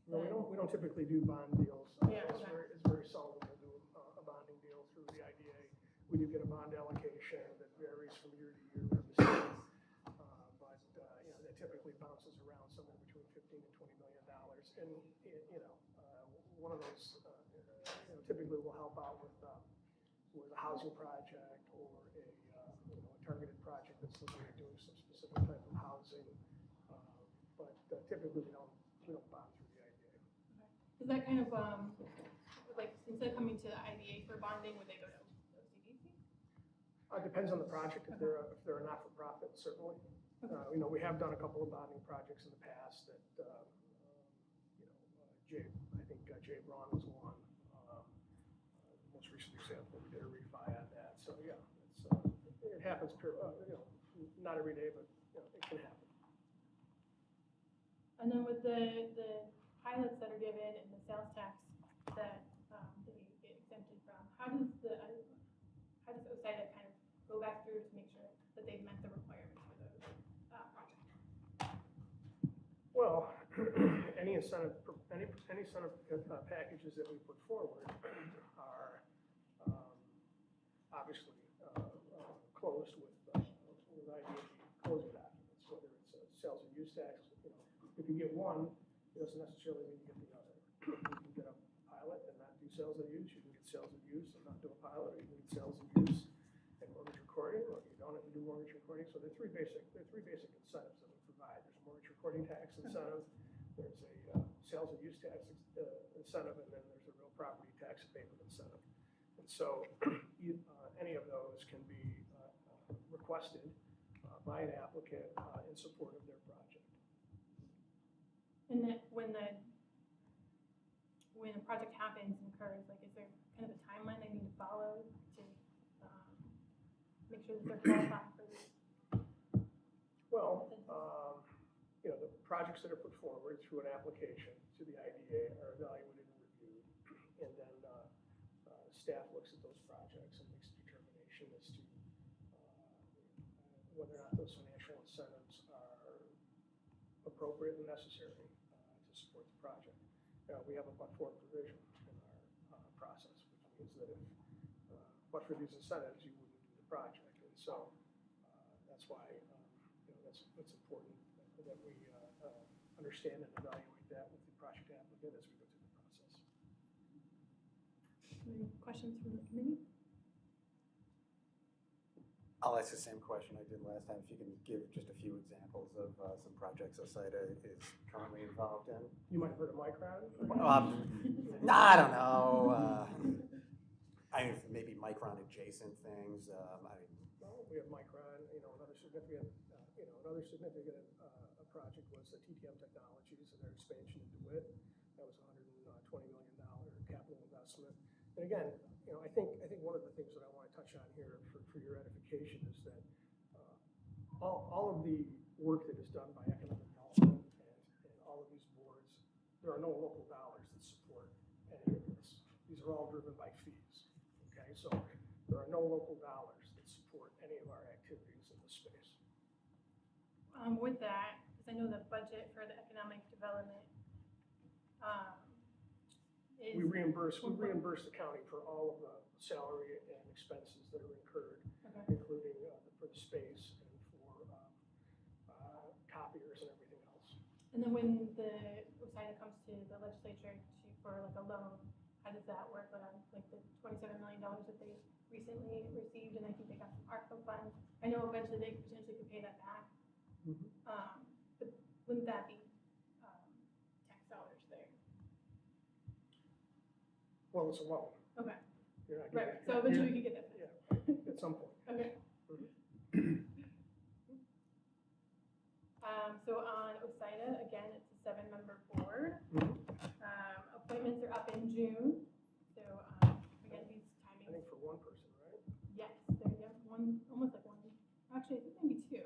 No, we don't typically do bond deals. Yeah, It's okay. very seldom we'll do a bonding deal through the IDA. We do get a bond allocation that varies from year to year from the state. But you know, that typically bounces around somewhere between $15 and $20 million. And you know, one of those you know, typically will help out with a housing project or a you know, a targeted project that's looking at doing some specific type of housing. But typically we don't bond through the IDA. Is that kind of like instead of coming to the IDA for bonding, would they go to OCDC? Depends on the project. If they're a not-for-profit, certainly. You know, we have done a couple of bonding projects in the past that you know, I think Jay Braun was one. Most recent example, we did a refi on that. So yeah, it happens. You know, not every day, but you know, it can happen. And then with the pilots that are given and the sales tax that they get exempted from, how does OSIDA kind of go back through to make sure that they've met the requirements for those projects? Well, any incentive packages that we put forward are obviously closed with IDA closing documents, whether it's a sales and use tax. You know, if you get one, it doesn't necessarily mean you get the other. You can get a pilot and not do sales and use. You can get sales and use and not do a pilot, or you can get sales and use and mortgage recording, or you don't have to do mortgage recording. So there are three basic incentives that we provide. There's a mortgage recording tax incentive, there's a sales and use tax incentive, and then there's a real property tax abatement incentive. And so any of those can be requested by an applicant in support of their project. And that when a project happens and occurs, like is there kind of a timeline they need to follow to make sure that they're qualified for this? Well, you know, the projects that are put forward through an application to the IDA are evaluated and reviewed, and then staff looks at those projects and makes a determination as to whether or not those financial incentives are appropriate and necessary to support the project. We have a but-for provision in our process, which means that if but for these incentives, you wouldn't do the project. And so that's why you know, that's important that we understand and evaluate that with the project applicant as we go through the process. Any questions from the committee? I'll ask the same question I did last time. If you can give just a few examples of some projects OSIDA is currently involved in. You might have heard of Micron. I don't know. I mean, maybe Micron adjacent things. Well, we have Micron. You know, another significant project was the TTM Technologies and their expansion into DeWitt. That was $120 million capital investment. And again, you know, I think one of the things that I want to touch on here for your edification is that all of the work that is done by economic development and all of these boards, there are no local dollars that support any of this. These are all driven by fees. Okay, so there are no local dollars that support any of our activities in this space. With that, because I know the budget for the economic development is We reimburse the county for all of the salary and expenses that are incurred, including for the space and for copiers and everything else. And then when the OSIDA comes to the legislature for like a loan, how does that work? Like the $27 million that they recently received, and I think they got some ARPA funds. I know eventually they potentially could pay that back. Mm-hmm. But wouldn't that be tax dollars there? Well, it's a loan. Okay. You're not Right. getting, So eventually we could get that. Yeah, at some point. Okay. So on OSIDA, again, it's a 7-member board. Appointments are up in June. So again, these timings. I think for one person, right? Yes, they're one, almost like one. Actually, I think maybe two.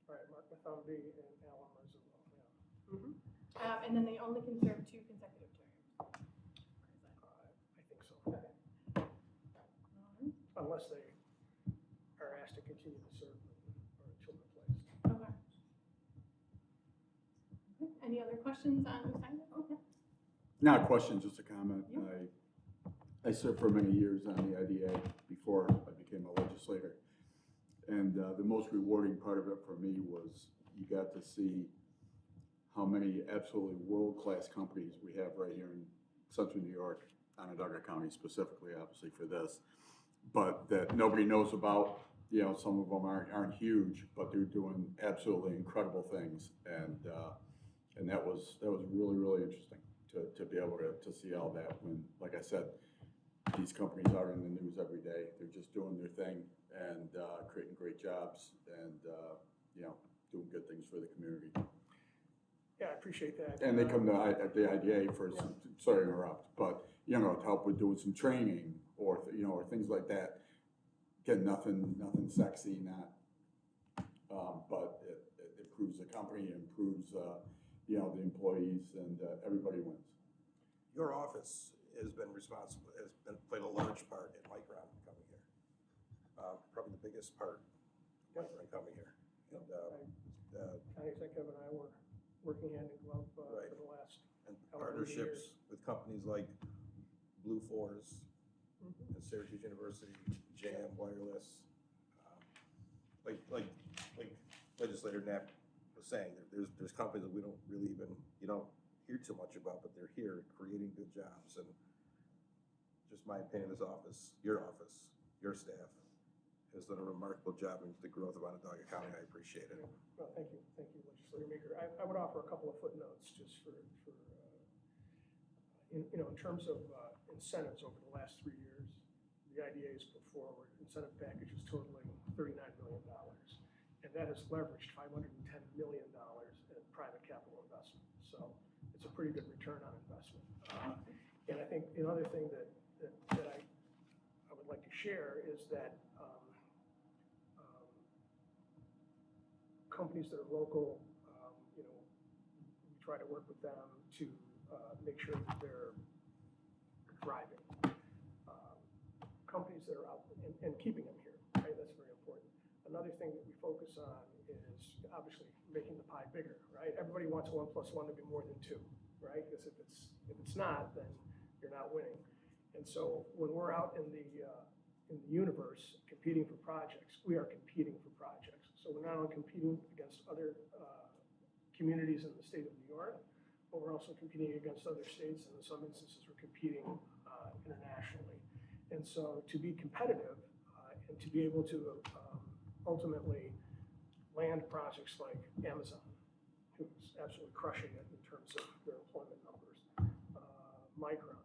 All right, Mark Mathomby and Alan Marzullo. Yeah. Mm-hmm. And then they only can serve 2 consecutive terms. I think so. Okay. Unless they are asked to continue to serve or until replaced. Okay. Any Any other questions on OSIDA? Okay. Not a question, just a comment. Yeah. I served for many years on the IDA before I became a legislator. And the most rewarding part of it for me was you got to see how many absolutely world-class companies we have right here in Central New York, Onondaga County specifically, obviously for this, but that nobody knows about. You know, some of them aren't huge, but they're doing absolutely incredible things. And that was really, really interesting to be able to see all that when, like I said, these companies are in the news every day. They're just doing their thing and creating great jobs and, you know, doing good things for the community. Yeah, I appreciate that. And they come to the IDA for some, sorry to interrupt, but, you know, to help with doing some training or, you know, or things like that. Again, nothing sexy, but it improves the company, improves, you know, the employees, and everybody wins. Your office has played a large part in Micron coming here. Probably the biggest part of Micron coming here. And, County Executive and I were working hand in glove Right. for the last and however many partnerships with companies like Blue Force Mhm. and Syracuse University, Jam Wireless. Like Legislator Knapp was saying, there's companies that we don't really you don't hear too much about, but they're here creating good jobs. And just my opinion, this office, your staff has done a remarkable job in the growth of Onondaga County. I appreciate it. Well, thank you, Legislator Meeker. I would offer a couple of footnotes just for you know, in terms of incentives over the last 3 years, the IDA has put forward incentive packages totaling $39 million. And that has leveraged $510 million in private capital investment. So it's a pretty good return on investment. And I think another thing that I would like to share is that companies that are local, you know, we try to work with them to make sure that they're thriving. Companies that are out and keeping them here, right? That's very important. Another thing that we focus on is obviously making the pie bigger, right? Everybody wants 1 + 1 to be more than 2, right? Because if it's not, then you're not winning. And so when we're out in the universe competing for projects, we are competing for projects. So we're not only competing against other communities in the state of New York, but we're also competing against other states, and in some instances we're competing internationally. And so to be competitive and to be able to ultimately land projects like Amazon, who's absolutely crushing it in terms of their employment numbers, Micron,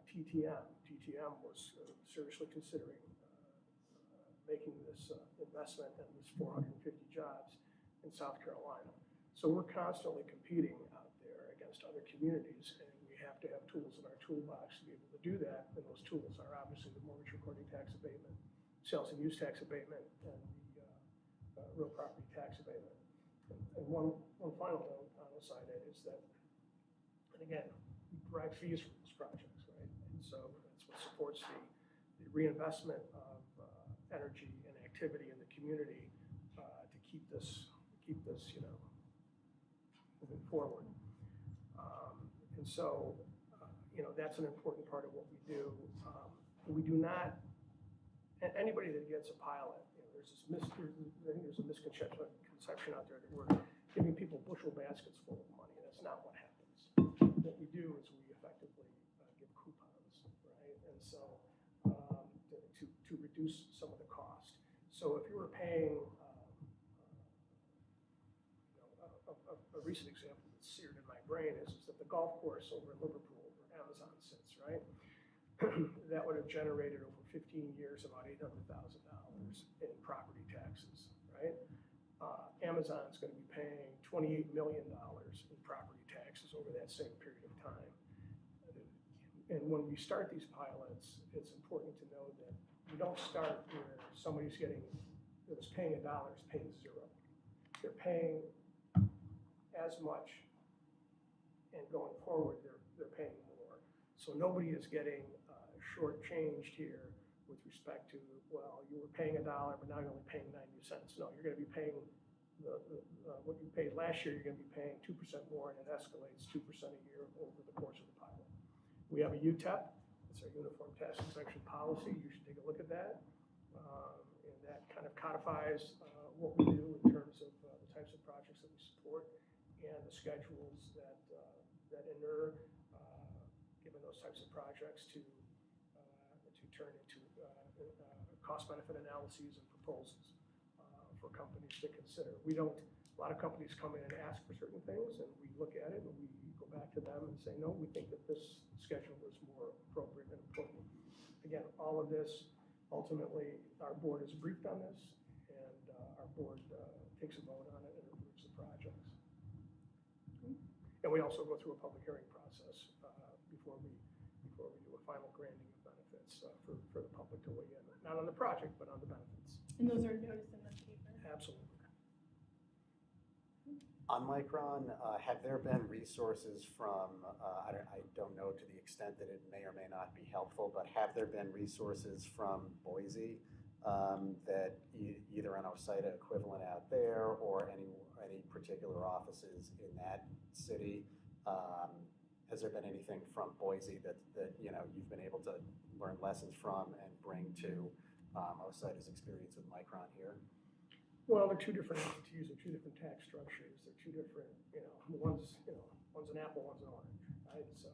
TTM. TTM was seriously considering making this investment and this 450 jobs in South Carolina. So we're constantly competing out there against other communities, and we have to have tools in our toolbox to be able to do that. And those tools are obviously the mortgage recording tax abatement, sales and use tax abatement, and the real property tax abatement. And one final note on the side of it is that, and again, we derive fees from those projects, right? And so that's what supports the reinvestment of energy and activity in the community to keep this, you know, moving forward. And so, you know, that's an important part of what we do. We do not, anybody that gets a pilot, you know, I think there's a misconception out there that we're giving people bushel baskets full of money. That's not what happens. What we do is we effectively give coupons, right? And so to reduce some of the cost. So if you were paying, a recent example that's seared in my brain is that the golf course over in Liverpool, where Amazon sits, right? That would have generated over 15 years about $800,000 in property taxes, right? Amazon's going to be paying $28 million in property taxes over that same period of time. And when we start these pilots, it's important to know that we don't start where somebody's that was paying $1 is paying 0. They're paying as much, and going forward, they're paying more. So nobody is getting shortchanged here with respect to, well, you were paying $1, but now you're only paying 90 cents. No, you're going to be paying what you paid last year, you're gonna be paying 2% more, and it escalates 2% a year over the course of the pilot. We have a UTEP, it's our Uniform Tax Exemption Policy, you should take a look at that. And that kind of codifies what we do in terms of the types of projects that we support and the schedules that inure, given those types of projects to turn into cost-benefit analyses and proposals for companies to consider. A lot of companies come in and ask for certain things, and we look at it and we go back to them and say, no, we think that this schedule is more appropriate and important. Again, all of this, ultimately, our board is briefed on this, and our board takes a vote on it and approves the projects. And we also go through a public hearing process before we do a final granting of benefits for the public to weigh in, not on the project, but on the benefits. And those are noticed in the paper? Absolutely. On Micron, have there been resources from, I don't know to the extent that it may or may not be helpful, but have there been resources from Boise that either an OSIDA equivalent out there or any particular offices in that city? Has there been anything from Boise that you've been able to learn lessons from and bring to OSIDA's experience with Micron here? Well, they're two different entities, they're two different tax structures, they're two different, one's an apple, one's an orange, right? So,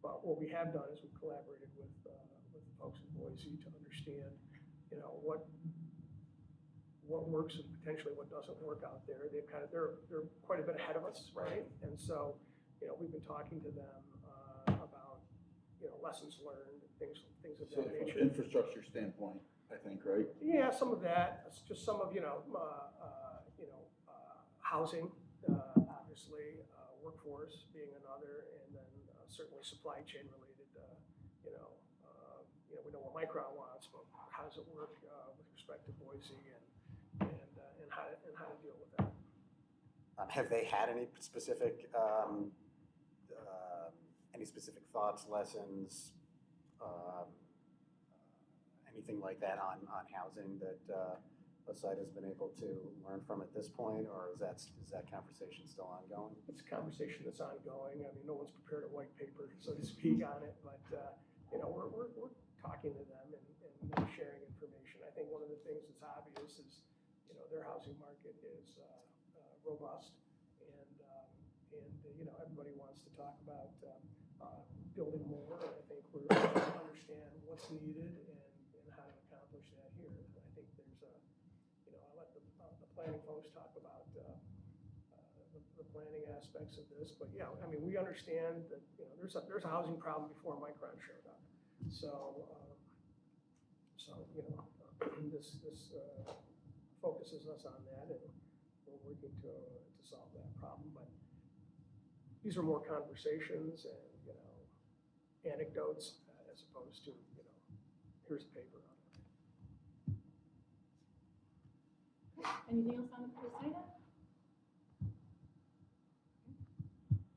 but what we have done is we've collaborated with the folks in Boise to understand, what works and potentially what doesn't work out there. They're quite a bit ahead of us, right? And so, we've been talking to them about, lessons learned, things of So that from nature. an infrastructure standpoint, I think, right? Yeah, some of that. It's just some of housing, obviously, workforce being another, and then certainly supply chain related. We know what Micron wants, but how does it work with respect to Boise and how to deal with that? Have they had any specific thoughts, lessons, anything like that on housing that OSIDA has been able to learn from at this point, or is that conversation still ongoing? It's a conversation that's ongoing. I mean, no one's prepared a white paper, so to speak, on it, but we're talking to them and sharing information. I think one of the things that's obvious is their housing market is robust, and everybody wants to talk about building more. I think we're trying to understand what's needed and how to accomplish that here. And I think there's I'll let the planning folks talk about the planning aspects of this, but yeah, I mean, we understand that there's a housing problem before Micron showed up. So this focuses us on that, and we're working to solve that problem. But these are more conversations and anecdotes as opposed to here's a paper on it. Anything else on OSIDA?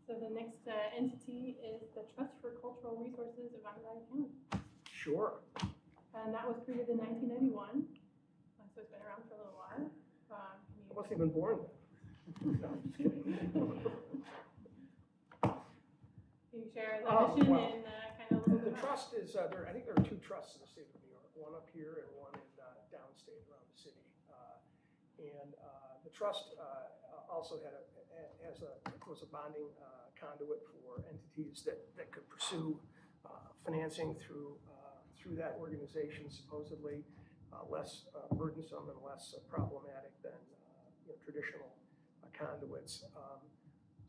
So the next entity is the Trust for Cultural Resources of Onondaga County. Sure. And that was created in 1991, so it's been around for a little while. I wasn't even born then. No, I'm just kidding. Can you share the mission well, and kind of a little The bit? trust is, I think there are two trusts in the state of New York, one up here and one in downstate around the city. And the trust also was a bonding conduit for entities that could pursue financing through that organization, supposedly less burdensome and less problematic than traditional conduits.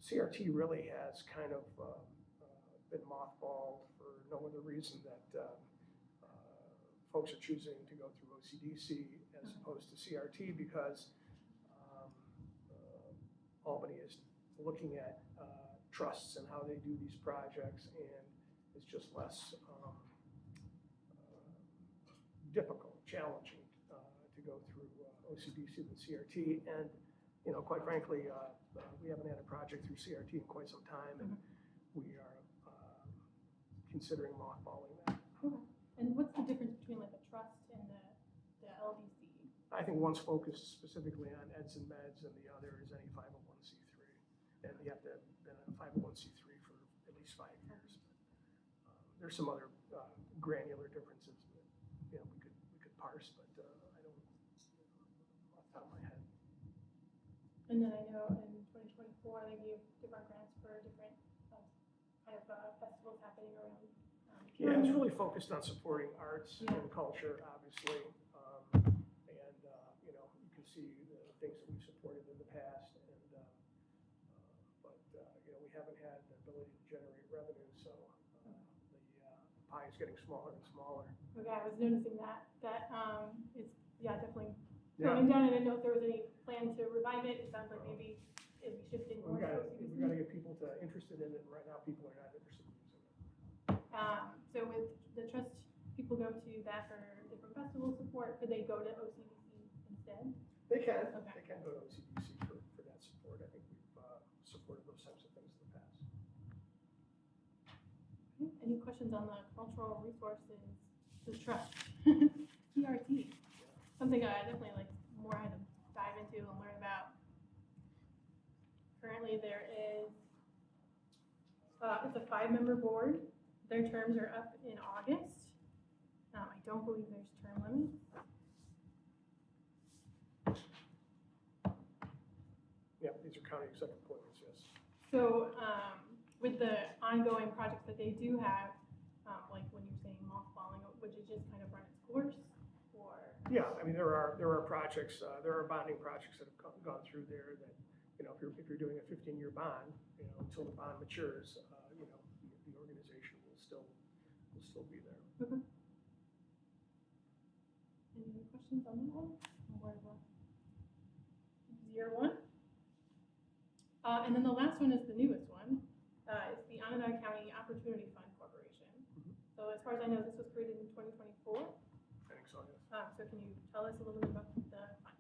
CRT really has kind of been mothballed for no other reason that folks are choosing to go through OCDC as opposed to CRT because Albany is looking at trusts and how they do these projects, and it's just less difficult, challenging to go through OCDC than CRT. And quite frankly, we haven't had a project through CRT in quite some time, and we are considering mothballing that. Okay. And what's the difference between like a trust and the LDC? I think one's focused specifically on eds and meds, and the other is any 501c3. And you have to have been a 501c3 for at least 5 years. There's some other granular differences that, we could parse, but I don't, off the top of my head. And then I know in 2024, they gave different grants for different festivals happening around. Yeah, it's really focused on supporting arts Yeah. and culture, obviously. And, you can see the things that we've supported in the past. And, but we haven't had the ability to generate revenue, so the pie is getting smaller and smaller. Okay, I was noticing that is, definitely Yeah, going down. I didn't know if there was any plan to revive it. It sounds like maybe it'd be shifting more we to got OCBC. to get people interested in it, and right now people are not interested in using it. So with the trust, people go to that for different festival support. Could they go to OCBC instead? They can. Okay. They can go to OCBC for that support. I think we've supported those types of things in the past. Any questions on the cultural resources, the trust, CRT? Something I definitely had to dive into and learn about. Currently, there is, it's a 5-member board. Their terms are up in August. I don't believe there's term limits. Yeah, these are county executive appointments, yes. So, with the ongoing projects that they do have, like when you're saying mothballing, would it just kind of run its course, or? Yeah, I mean, there are projects, there are bonding projects that have gone through there that, if you're doing a 15-year bond, until the bond matures, the organization will still be there. Okay. Any other questions on that one? Or year one? And then the last one is the newest one. It's the Onondaga County Opportunity Fund Corporation. Mhm. So as far as I know, this was created in 2024. I think so, yes. So can you tell us a little bit about the fund?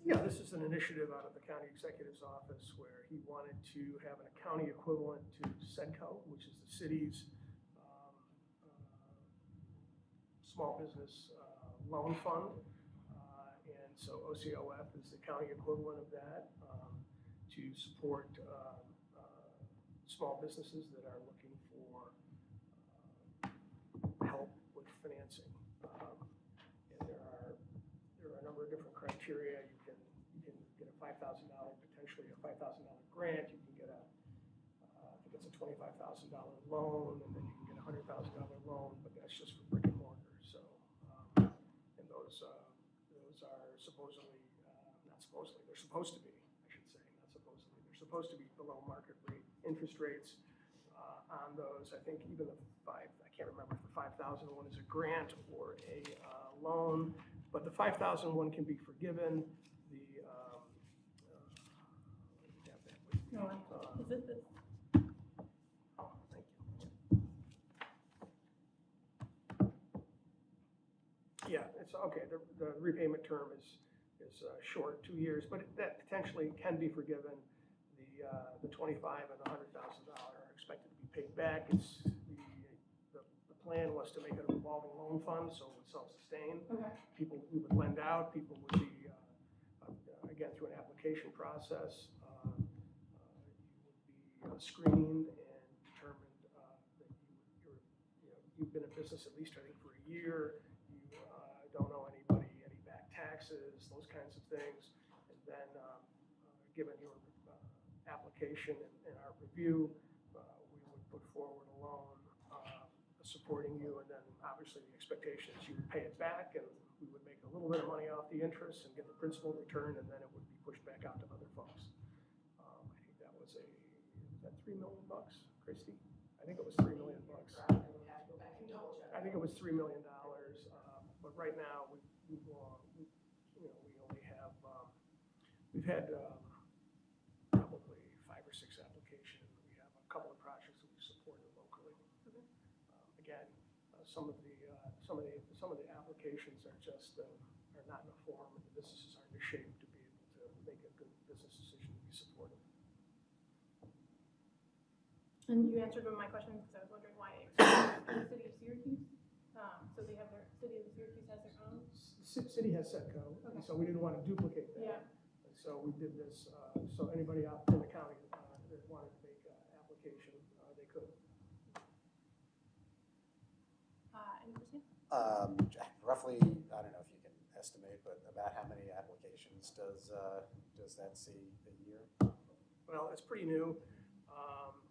Yeah, this is an initiative out of the county executive's office where he wanted to have a county equivalent to SEDCO, which is the city's small business loan fund. And so OCOF is the county equivalent of that to support small businesses that are looking for help with financing. And there are a number of different criteria. You can get a $5,000, potentially a $5,000 grant. You can get I think it's a $25,000 loan, and then you can get a $100,000 loan, but that's just for brick and mortar. So, and those are supposedly, not supposedly, they're supposed to be, I should say, not supposedly, they're supposed to be below market rate interest rates on those. I think even I can't remember if the 5,000 one is a grant or a loan, but the 5,000 one can be forgiven. No, is it this? Oh, thank you. Yeah, it's okay. The repayment term is short, 2 years, but that potentially can be forgiven. The $25,000 and the $100,000 are expected to be paid back. It's the plan was to make it a revolving loan fund, so it would self-sustain. Okay. We would lend out. People would be again through an application process. You would be screened and determined that you've been in business at least, I think, for a year. You don't owe anybody any back taxes, those kinds of things. And then given your application and our review, we would put forward a loan supporting you, and then obviously the expectation is you would pay it back, and we would make a little bit of money off the interest and get the principal returned, and then it would be pushed back out to other folks. I think that was $3 million, Christy? I think it was $3 million. I think it was $3 million, but right now we only have we've had probably 5 or 6 applications. We have a couple of projects that we supported locally. Again, some of the applications are just are not in a form, and the businesses aren't in shape to be able to make a good business decision to be supported. And you answered one of my questions because I was wondering why it excluded the city of Syracuse. So they have city of Syracuse has their own. city has Setco, and so we didn't want to duplicate that. Yeah. And so we did this, so anybody out in the county that wanted to make an application, they could. Any questions? Roughly, I don't know if you can estimate, but about how many applications does that see a year? Well, it's pretty new.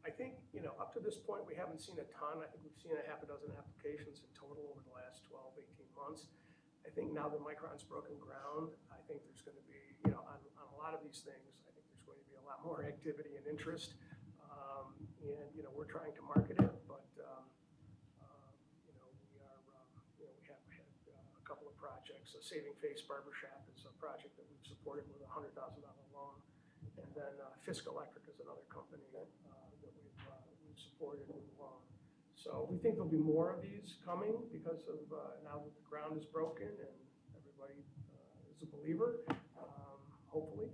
I think, up to this point, we haven't seen a ton. I think we've seen a half a dozen applications in total over the last 12, 18 months. I think now that Micron's broken ground, I think there's going to be, on a lot of these things, I think there's going to be a lot more activity and interest. And, we're trying to market it, but, we have had a couple of projects. A Saving Face Barbershop is a project that we've supported with a $100,000 loan. And then Fisk Electric is another company that we've supported with a loan. So we think there'll be more of these coming because of now that the ground is broken and everybody is a believer. Hopefully,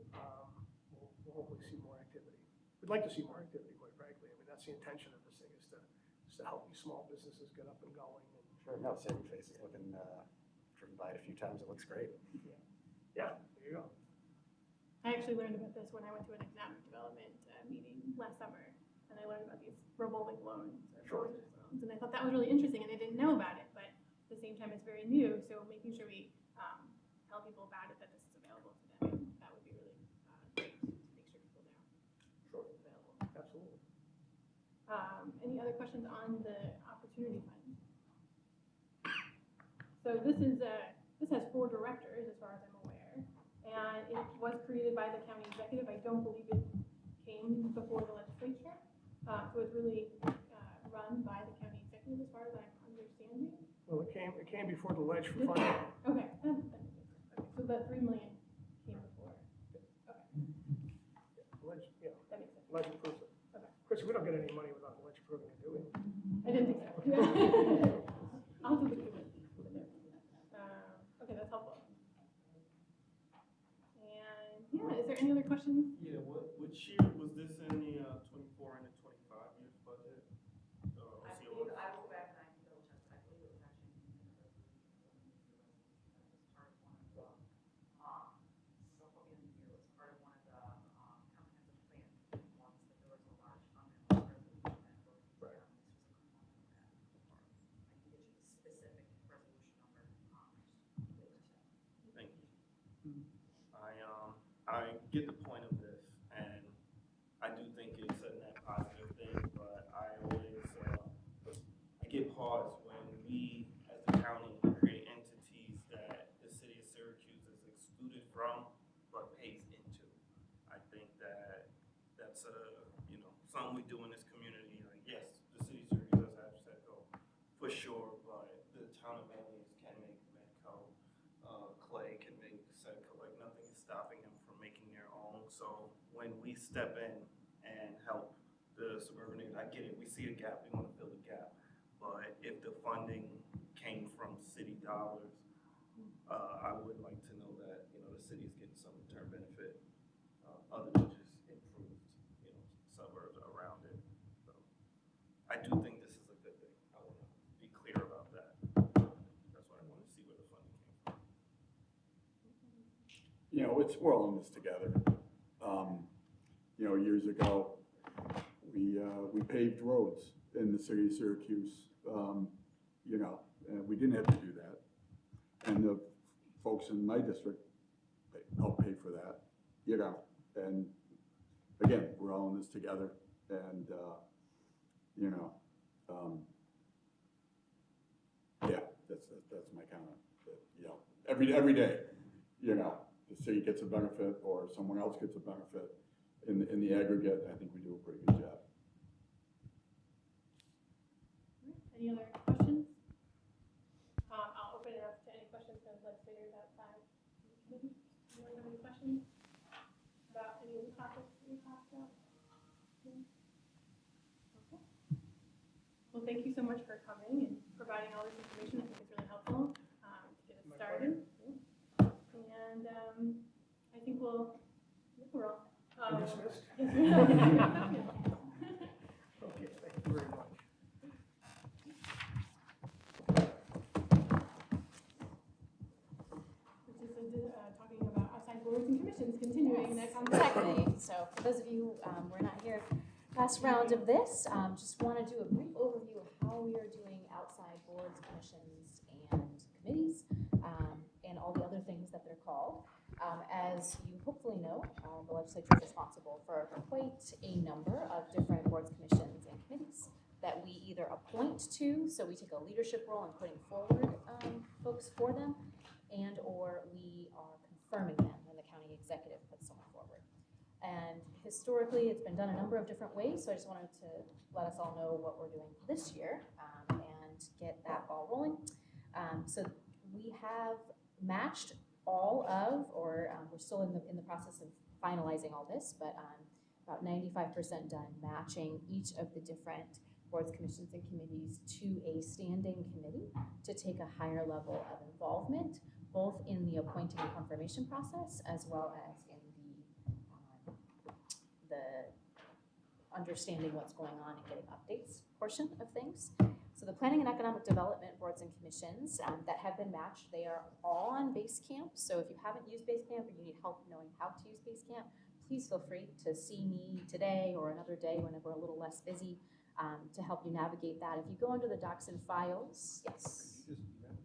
we'll hopefully see more activity. We'd like to see more activity, quite frankly. I mean, that's the intention of this thing is to help these small businesses get up and going. And, Sure. No, Saving Face is looking, driven by it a few times. It looks great. yeah, there you go. I actually learned about this when I went to an economic development meeting last summer, and I learned about these revolving loans or mortgage loans, and I thought that was really interesting, and I didn't know about it, but at the same time, it's very new, so making sure we tell people about it, that this is available to them, that would be really great to make sure people know Sure. it's available. Absolutely. Any other questions on the opportunity fund? So this has 4 directors, as far as I'm aware, and it was created by the county executive. I don't believe it came before the legislature, so it's really run by the county executive, as far as I'm understanding. Well, it came before the ledge for funding. Okay, that makes sense. Okay, so that 3 million came before. Okay, Ledge, yeah, that makes sense. ledge approves it. Okay. Chris, we don't get any money without the ledge approving it, do we? I didn't think so. I'll have to look through it. Okay, that's helpful. And yeah, is there any other questions? Yeah, which year was this in the 24 and the 25 years budget? I believe, I will go back and I can double check, but I believe it was actually in the resolution, that was part of one of the, don't put me in the year, it was part of one of the, comprehensive plan ones, that there was a large fund that was resolution that was, Right. this was a component of that. I can get you the specific resolution number, later today. Thank you. I get the point of this, and I do think it's a net positive thing, but I always, I get pause when we, as the county, create entities that the city of Syracuse is excluded from, but pays into. I think that's something we do in this community. Like, yes, the city of Syracuse does have Setco, for sure, but the town of Aliens can make Medco. Clay can make Setco, like nothing is stopping them from making their own. So when we step in and help the suburban areas, I get it, we see a gap, we want to fill the gap. But if the funding came from city dollars, I would like to know that, the city is getting some return benefit, other than just improved, suburbs around it. So I do think this is a good thing. I want to be clear about that. That's why I want to see where the funding came from. We're all in this together. Years ago, we paved roads in the city of Syracuse, and we didn't have to do that. And the folks in my district helped pay for that, and again, we're all in this together, and, yeah, that's my comment. Every day, the city gets a benefit or someone else gets a benefit. In the aggregate, I think we do a pretty good job. Any other questions? I'll open it up to any questions from legislators outside the committee. Anyone have any questions about any of the topics that we talked about? Okay. Well, thank you so much for coming and providing all this information. I think it's really helpful to get us started. And I think we're all. Dismissed? Yes. tradition's continuing that conversation. Exactly. So for those of you who are not here last round of this, just want to do a brief overview of how we are doing outside boards, commissions, and committees, and all the other things that they're called. As you hopefully know, the legislature is responsible for quite a number of different boards, commissions, and committees that we either appoint to, so we take a leadership role in putting forward folks for them, and or we are confirming them when the county executive puts someone forward. And historically, it's been done a number of different ways, so I just wanted to let us all know what we're doing this year and get that ball rolling. So we have matched all of, or we're still in the process of finalizing all this, but about 95% done matching each of the different boards, commissions, and committees to a standing committee to take a higher level of involvement, both in the appointing and confirmation process, as well as in the understanding what's going on and getting updates portion of things. So the planning and economic development boards and commissions that have been matched, they are all on Basecamp. So if you haven't used Basecamp or you need help knowing how to use Basecamp, please feel free to see me today or another day when we're a little less busy to help you navigate that. If you go under the docs and files, yes. Could you just email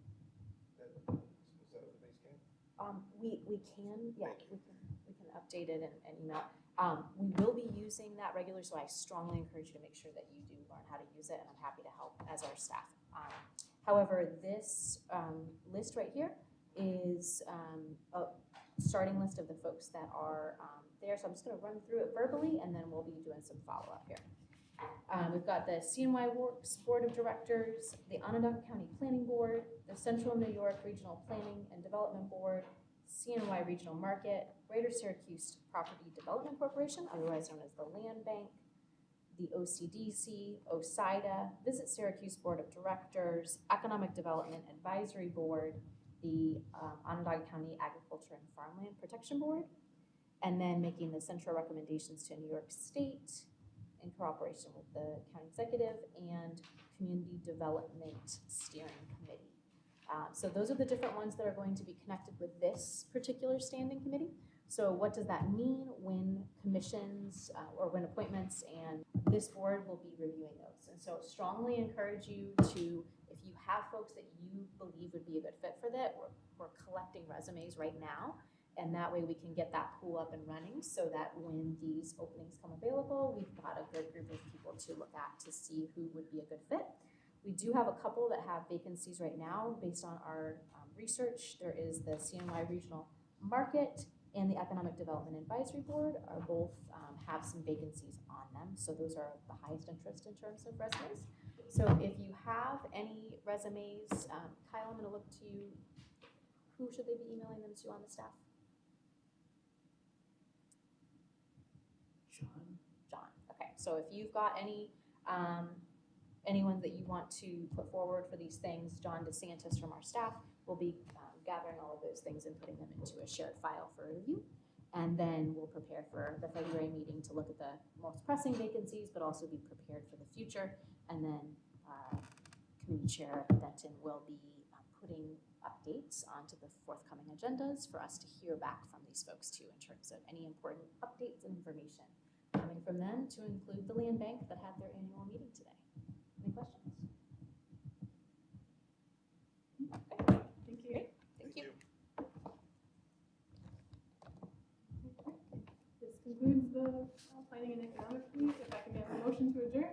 that, instead of the base camp? We can, yeah, we can update it and email. We will be using that regularly, so I strongly encourage you to make sure that you do learn how to use it, and I'm happy to help as our staff. However, this list right here is a starting list of the folks that are there, so I'm just going to run through it verbally, and then we'll be doing some follow-up here. We've got the CNY Works Board of Directors, the Onondaga County Planning Board, the Central New York Regional Planning and Development Board, CNY Regional Market, Greater Syracuse Property Development Corporation, otherwise known as the Land Bank, the OCDC, OSIDA, Visit Syracuse Board of Directors, Economic Development Advisory Board, the Onondaga County Agriculture and Farmland Protection Board, and then making the central recommendations to New York State in cooperation with the county executive and Community Development Steering Committee. So those are the different ones that are going to be connected with this particular standing committee. So what does that mean when commissions or when appointments, and this board will be reviewing those. And so strongly encourage you to, if you have folks that you believe would be a good fit for that, we're collecting resumes right now. And that way we can get that pool up and running so that when these openings come available, we've got a good group of people to look at to see who would be a good fit. We do have a couple that have vacancies right now based on our research. There is the CNY Regional Market and the Economic Development Advisory Board are both have some vacancies on them. So those are the highest interest in terms of resumes. So if you have any resumes, Kyle, I'm gonna look to you. Who should they be emailing them to on the staff? John. Okay, so if you've got anyone that you want to put forward for these things, John DeSantis from our staff will be gathering all of those things and putting them into a shared file for review. And then we'll prepare for the February meeting to look at the most pressing vacancies, but also be prepared for the future. And then Committee Chair Denton will be putting updates onto the forthcoming agendas for us to hear back from these folks too in terms of any important updates and information coming from them, to include the Land Bank that had their annual meeting today. Any questions? Okay. Thank you. Thank you. This concludes the planning and economic piece. If I can get a motion to adjourn.